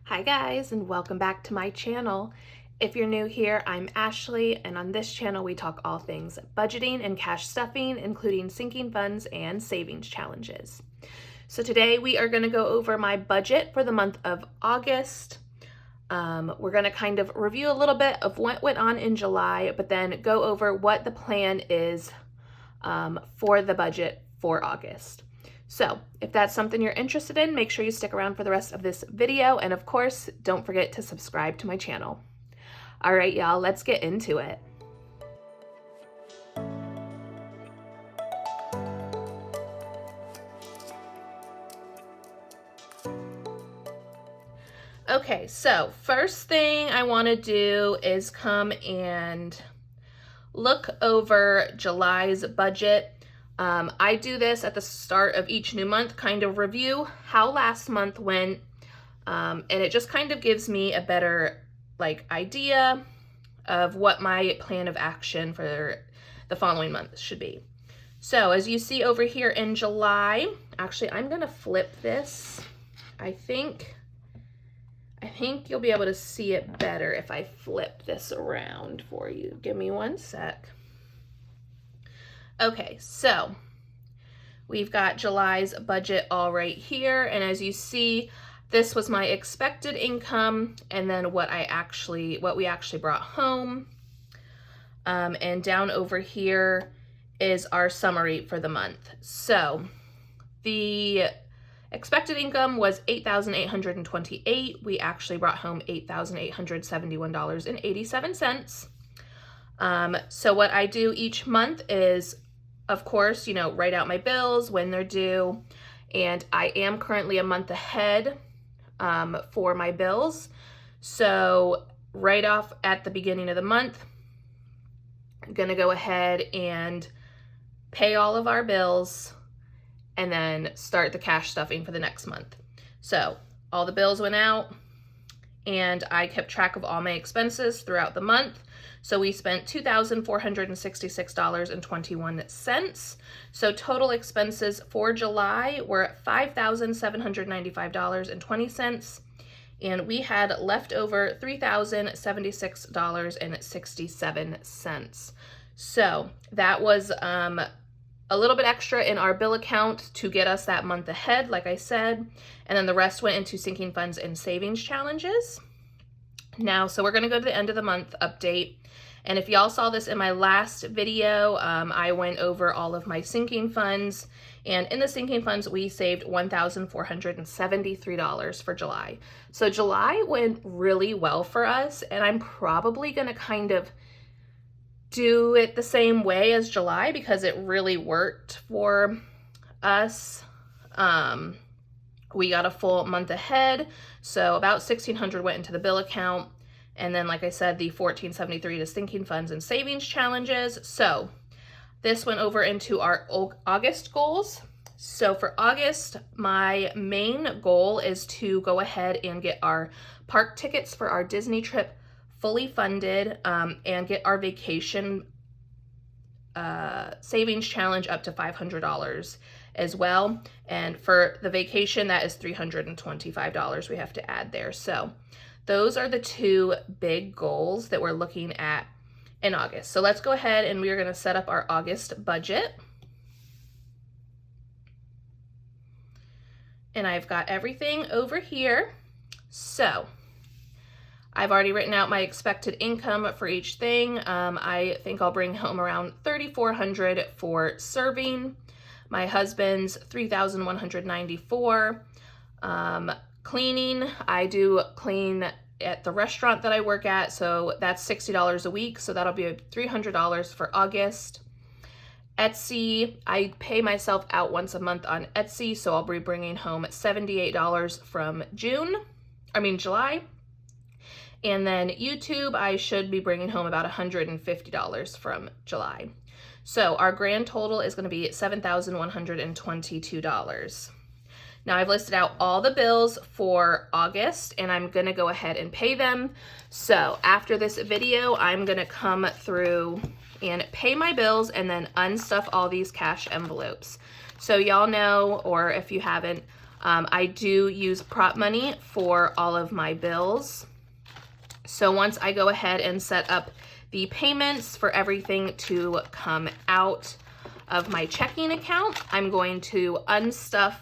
Hi guys, and welcome back to my channel. If you're new here, I'm Ashley, and on this channel we talk all things budgeting and cash stuffing, including sinking funds and savings challenges. So today we are going to go over my budget for the month of August. We're going to kind of review a little bit of what went on in July, but then go over what the plan is for the budget for August. So if that's something you're interested in, make sure you stick around for the rest of this video. And of course, don't forget to subscribe to my channel. All right, y'all, let's get into it. Okay, so first thing I want to do is come and look over July's budget. I do this at the start of each new month, kind of review how last month went, and it just kind of gives me a better idea of what my plan of action for the following month should be. So as you see over here in July, actually I'm gonna flip this. I think you'll be able to see it better if I flip this around for you. Give me one sec. Okay, so we've got July's budget all right here, and as you see, this was my expected income and then what we actually brought home. And down over here is our summary for the month. So the expected income was $8,828. We actually brought home $8,871.87. So what I do each month is, of course, write out my bills when they're due, and I am currently a month ahead for my bills. So right off at the beginning of the month, I'm gonna go ahead and pay all of our bills and then start the cash stuffing for the next month. So all the bills went out and I kept track of all my expenses throughout the month. So we spent $2,466.21. So total expenses for July were $5,795.20. And we had left over $3,076.67. So that was a little bit extra in our bill account to get us that month ahead, like I said. And then the rest went into sinking funds and savings challenges. Now, so we're gonna go to the end of the month update. And if y'all saw this in my last video, I went over all of my sinking funds. And in the sinking funds, we saved $1,473 for July. So July went really well for us, and I'm probably gonna kind of do it the same way as July because it really worked for us. We got a full month ahead, so about $1,600 went into the bill account, and then like I said, the $1,473 to sinking funds and savings challenges. So this went over into our August goals. So for August, my main goal is to go ahead and get our park tickets for our Disney trip fully funded, and get our vacation savings challenge up to $500 as well. And for the vacation, that is $325 we have to add there. So those are the two big goals that we're looking at in August. So let's go ahead and we are going to set up our August budget. And I've got everything over here. So I've already written out my expected income for each thing. I think I'll bring home around $3,400 for serving. My husband's $3,194. Cleaning, I do clean at the restaurant that I work at, so that's $60 a week, so that'll be $300 for August. Etsy, I pay myself out once a month on Etsy, so I'll be bringing home $78 from July. And then YouTube, I should be bringing home about $150 from July. So our grand total is going to be $7,122. Now I've listed out all the bills for August, and I'm going to go ahead and pay them. So after this video, I'm going to come through and pay my bills and then unstuff all these cash envelopes. So y'all know, or if you haven't, I do use prop money for all of my bills. So once I go ahead and set up the payments for everything to come out of my checking account, I'm going to unstuff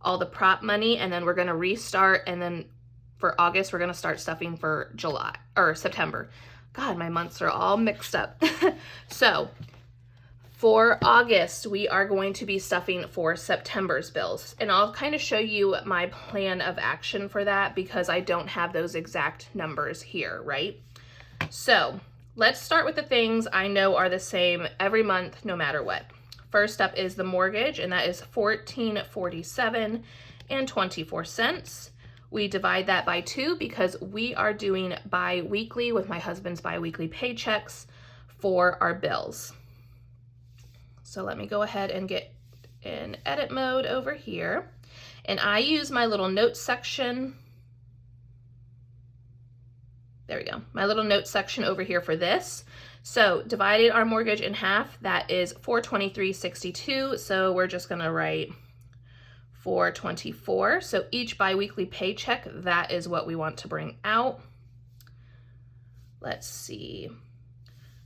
all the prop money, and then we're going to restart, and then for August we're going to start stuffing for July or September. God, my months are all mixed up. So for August, we are going to be stuffing for September's bills, and I'll kind of show you my plan of action for that because I don't have those exact numbers here, right? So let's start with the things I know are the same every month, no matter what. First up is the mortgage, and that is $14.47 and 24 cents. We divide that by 2 because we are doing bi-weekly with my husband's bi-weekly paychecks for our bills. So let me go ahead and get in edit mode over here. And I use my little notes section. There we go. My little notes section over here for this. So divided our mortgage in half, that is $423.62. So we're just gonna write $424. So each biweekly paycheck, that is what we want to bring out. Let's see.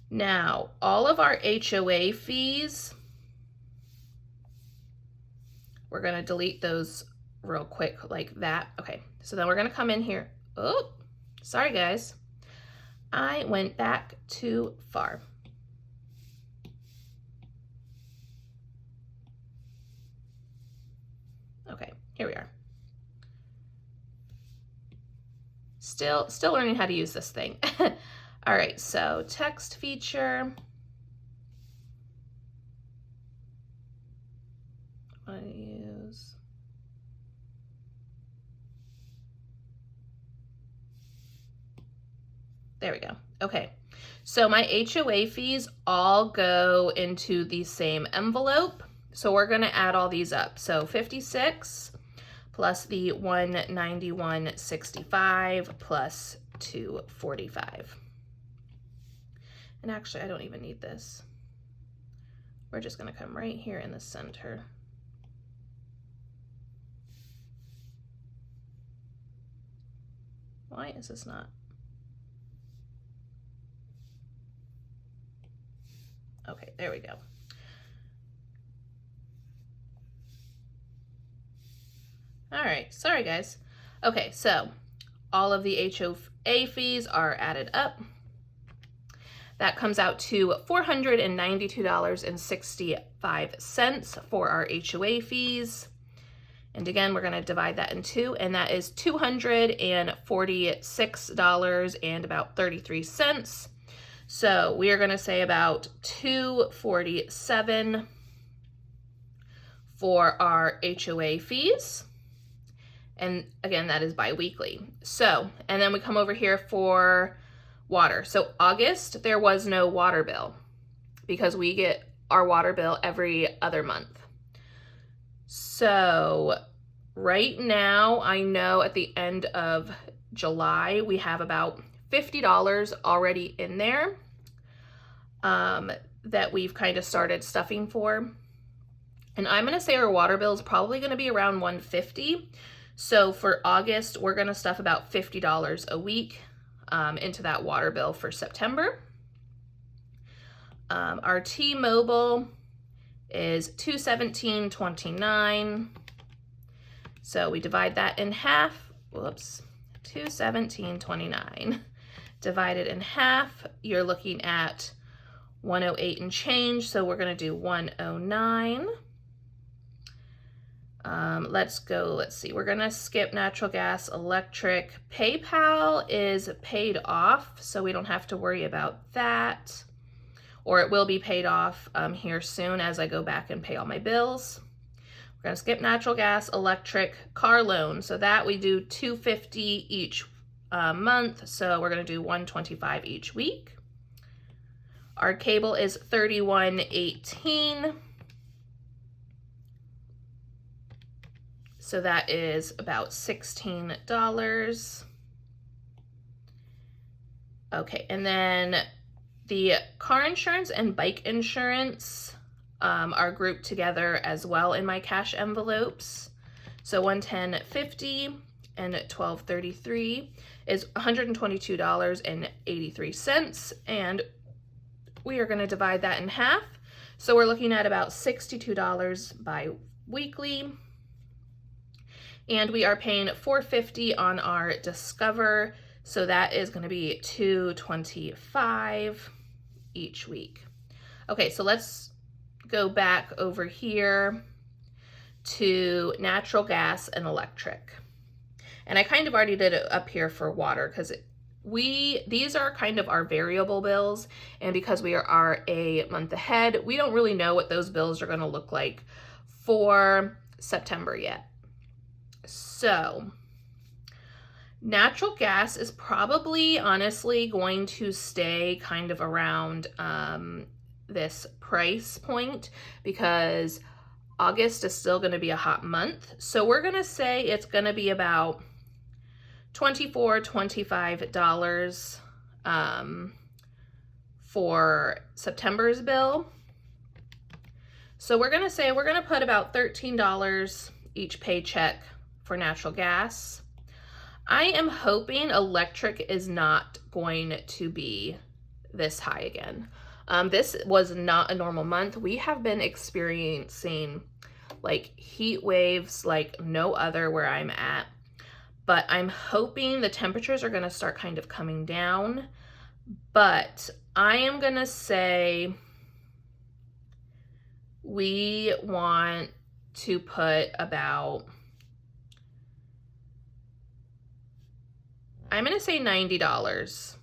Now, all of our HOA fees, we're gonna delete those real quick like that. Okay, so then we're gonna come in here. Oh, sorry guys. I went back too far. Okay, here we are. Still learning how to use this thing. All right, so text feature. I use. There we go. Okay, so my HOA fees all go into the same envelope. So we're gonna add all these up. So 56 plus the 191.65 plus 245. And actually, I don't even need this. We're just gonna come right here in the center. Why is this not? Okay, there we go. All right, sorry guys. Okay, so all of the HOA fees are added up. That comes out to $492.65 for our HOA fees. And again, we're going to divide that in 2, and that is $246 and about 33 cents. So we are going to say about $247 for our HOA fees. And again, that is bi-weekly. So, and then we come over here for water. So August, there was no water bill because we get our water bill every other month. So right now, I know at the end of July, we have about $50 already in there that we've kind of started stuffing for. And I'm gonna say our water bill is probably gonna be around $150. So for August, we're gonna stuff about $50 a week into that water bill for September. Our T-Mobile is $217.29. So we divide that in half. Whoops, $217.29. Divided in half, you're looking at 108 and change. So we're gonna do 109. Let's see, we're gonna skip natural gas, electric. PayPal is paid off, so we don't have to worry about that. Or it will be paid off here soon as I go back and pay all my bills. We're gonna skip natural gas, electric, car loan. So that we do $250 each month, so we're gonna do $125 each week. Our cable is $31.18. So that is about $16. Okay, and then the car insurance and bike insurance are grouped together as well in my cash envelopes. So $110.50 and $12.33 is $122.83, and we are going to divide that in half. So we're looking at about $62 bi-weekly, and we are paying $4.50 on our Discover, so that is going to be $225 each week. Okay, so let's go back over here to natural gas and electric. And I kind of already did it up here for water because these are kind of our variable bills, and because we are a month ahead, we don't really know what those bills are going to look like for September yet. So natural gas is probably honestly going to stay kind of around this price point because August is still going to be a hot month. So we're going to say it's going to be about $25 for September's bill. So we're going to say we're going to put about $13 each paycheck for natural gas. I am hoping electric is not going to be this high again. This was not a normal month. We have been experiencing like heat waves like no other where I'm at. But I'm hoping the temperatures are going to start kind of coming down. But I am going to say we want to put about, I'm going to say $90.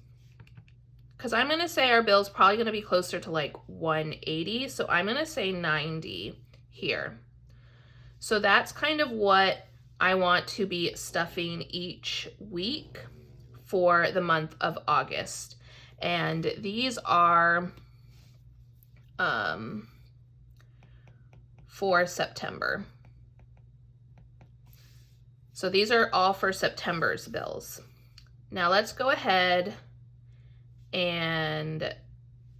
Because I'm going to say our bill's probably going to be closer to like $180. So I'm going to say $90 here. So that's kind of what I want to be stuffing each week for the month of August. And these are for September. So these are all for September's bills. Now let's go ahead and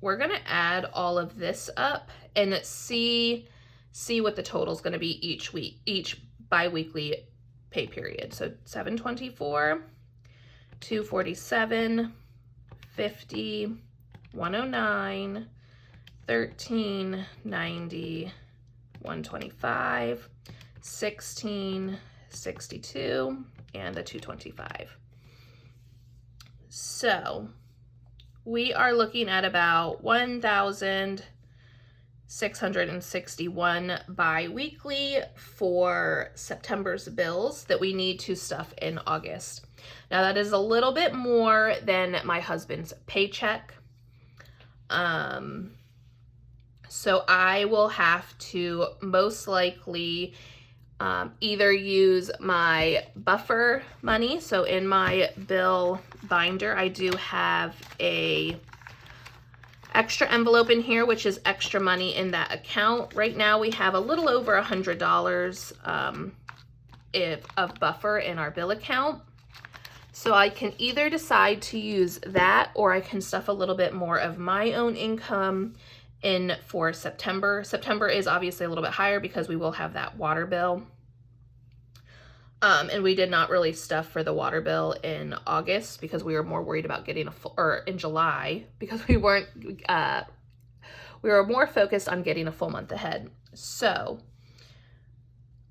we're going to add all of this up and see what the total is going to be each week, each bi-weekly pay period. So $724, $247, $50, $109, $13, $90, $125, $16, $62, and the $225. So we are looking at about $1,661 bi-weekly for September's bills that we need to stuff in August. Now that is a little bit more than my husband's paycheck. So I will have to most likely either use my buffer money. So in my bill binder, I do have a extra envelope in here, which is extra money in that account. Right now we have a little over $100 of buffer in our bill account. So I can either decide to use that or I can stuff a little bit more of my own income in for September. September is obviously a little bit higher because we will have that water bill. And we did not really stuff for the water bill in August because we were more worried about getting a full, or in July, because we were more focused on getting a full month ahead. So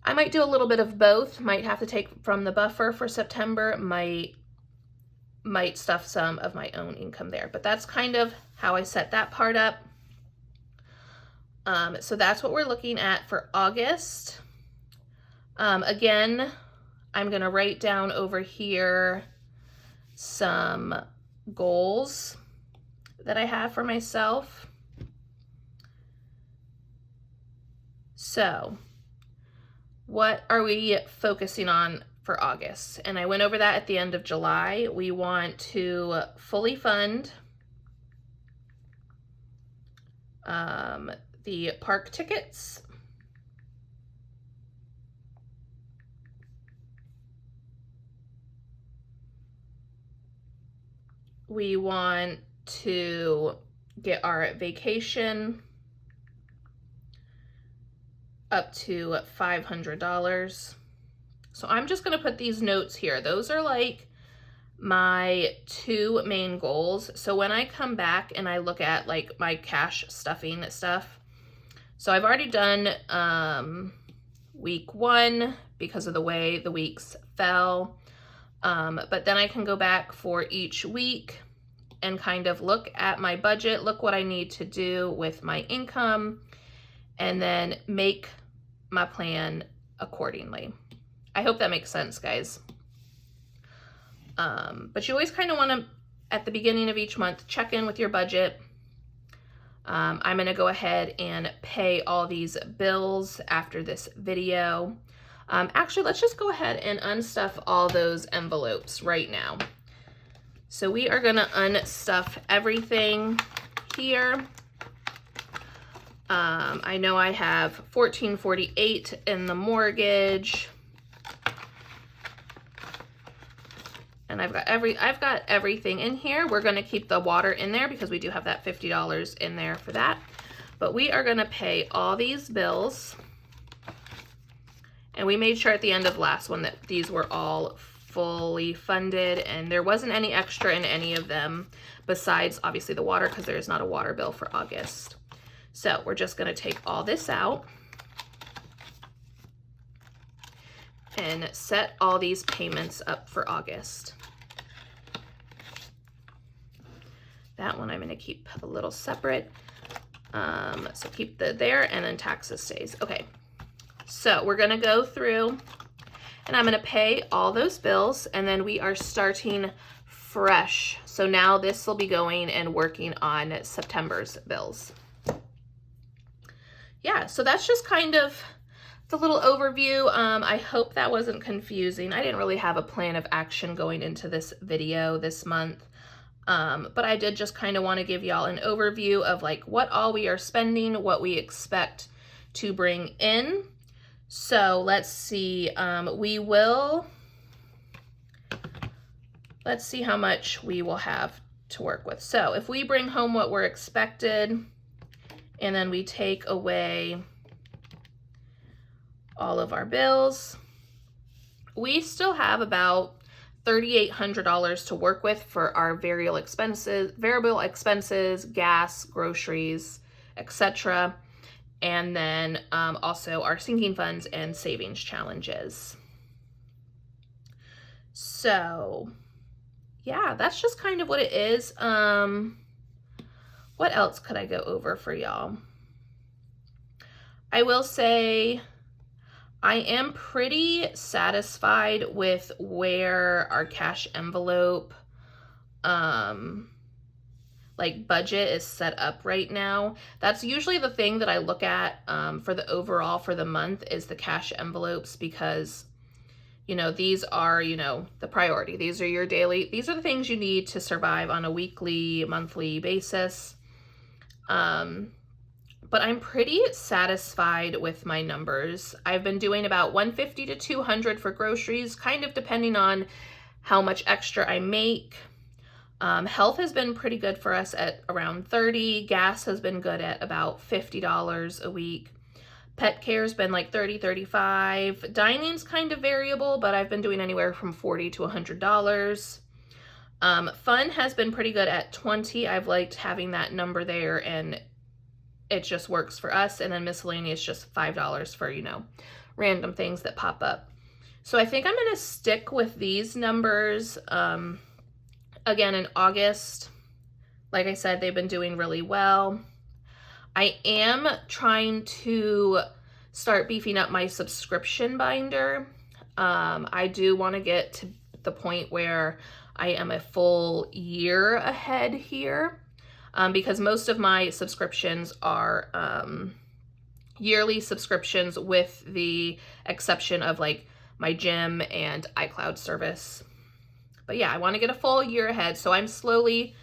I might do a little bit of both, might have to take from the buffer for September, might stuff some of my own income there, but that's kind of how I set that part up. So that's what we're looking at for August. Again, I'm going to write down over here some goals that I have for myself. So what are we focusing on for August? And I went over that at the end of July. We want to fully fund the park tickets. We want to get our vacation up to $500. So I'm just gonna put these notes here. Those are like my 2 main goals. So when I come back and I look at like my cash stuffing stuff, so I've already done week 1 because of the way the weeks fell. But then I can go back for each week and kind of look at my budget, look what I need to do with my income, and then make my plan accordingly. I hope that makes sense, guys. But you always kind of want to, at the beginning of each month, check in with your budget. I'm going to go ahead and pay all these bills after this video. Actually, let's just go ahead and unstuff all those envelopes right now. So we are going to unstuff everything here. I know I have $14.48 in the mortgage. And I've got everything in here. We're going to keep the water in there because we do have that $50 in there for that. But we are going to pay all these bills. And we made sure at the end of last one that these were all fully funded and there wasn't any extra in any of them besides obviously the water, because there is not a water bill for August. So we're just going to take all this out and set all these payments up for August. That one I'm going to keep a little separate. So keep the there, and then taxes stays. Okay, so we're going to go through and I'm going to pay all those bills, and then we are starting fresh. So now this will be going and working on September's bills. Yeah, so that's just kind of the little overview. I hope that wasn't confusing. I didn't really have a plan of action going into this video this month. But I did just kind of want to give y'all an overview of like what all we are spending, what we expect to bring in. So let's see, let's see how much we will have to work with. So if we bring home what we're expected, and then we take away all of our bills, we still have about $3,800 to work with for our variable expenses, gas, groceries, etc. And then also our sinking funds and savings challenges. So yeah, that's just kind of what it is. What else could I go over for y'all? I will say I am pretty satisfied with where our cash envelope like budget is set up right now. That's usually the thing that I look at for the overall for the month is the cash envelopes, because you know, these are, you know, the priority. These are your daily, these are the things you need to survive on a weekly, monthly basis. But I'm pretty satisfied with my numbers. I've been doing about $150 to $200 for groceries, kind of depending on how much extra I make. Health has been pretty good for us at around $30. Gas has been good at about $50 a week. Pet care has been like $30, $35. Dining's kind of variable, but I've been doing anywhere from $40 to $100. Fun has been pretty good at $20. I've liked having that number there, and it just works for us. And then miscellaneous, just $5 for, you know, random things that pop up. So I think I'm going to stick with these numbers. Again, in August, like I said, they've been doing really well. I am trying to start beefing up my subscription binder. I do want to get to the point where I am a full year ahead here, because most of my subscriptions are yearly subscriptions, with the exception of like my gym and iCloud service. But yeah, I want to get a full year ahead, so I'm slowly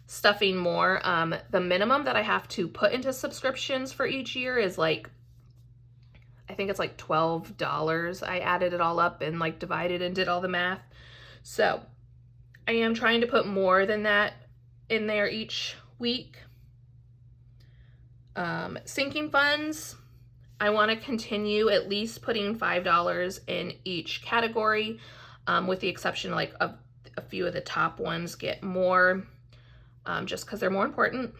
stuffing more. The minimum that I have to put into subscriptions for each year is like, I think it's like $12. I added it all up and like divided and did all the math. So I am trying to put more than that in there each week. Sinking funds, I want to continue at least putting $5 in each category, with the exception like of a few of the top ones get more, just because they're more important.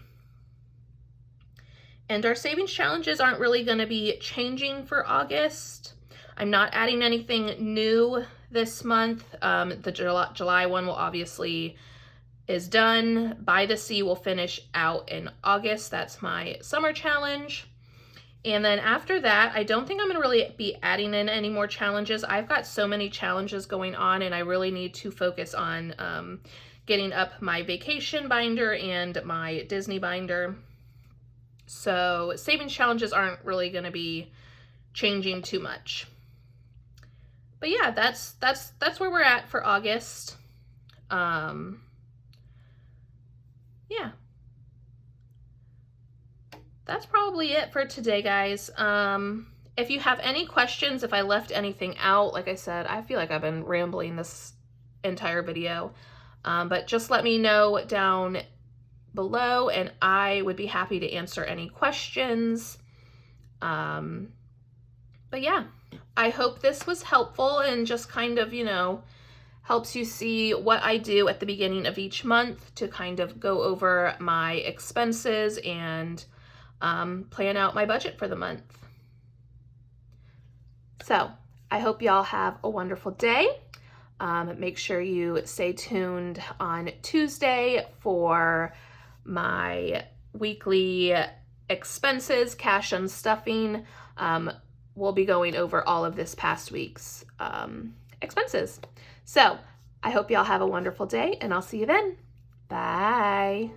And our savings challenges aren't really going to be changing for August. I'm not adding anything new this month. The July one will obviously is done. By the Sea will finish out in August. That's my summer challenge. And then after that, I don't think I'm going to really be adding in any more challenges. I've got so many challenges going on, and I really need to focus on getting up my vacation binder and my Disney binder. So savings challenges aren't really going to be changing too much. But yeah, that's where we're at for August. Yeah. That's probably it for today, guys. If you have any questions, if I left anything out, like I said, I feel like I've been rambling this entire video, but just let me know down below and I would be happy to answer any questions. But yeah, I hope this was helpful and just kind of, you know, helps you see what I do at the beginning of each month to kind of go over my expenses and plan out my budget for the month. So I hope y'all have a wonderful day. Make sure you stay tuned on Tuesday for my weekly expenses, cash and stuffing. We'll be going over all of this past week's expenses. So I hope y'all have a wonderful day and I'll see you then. Bye.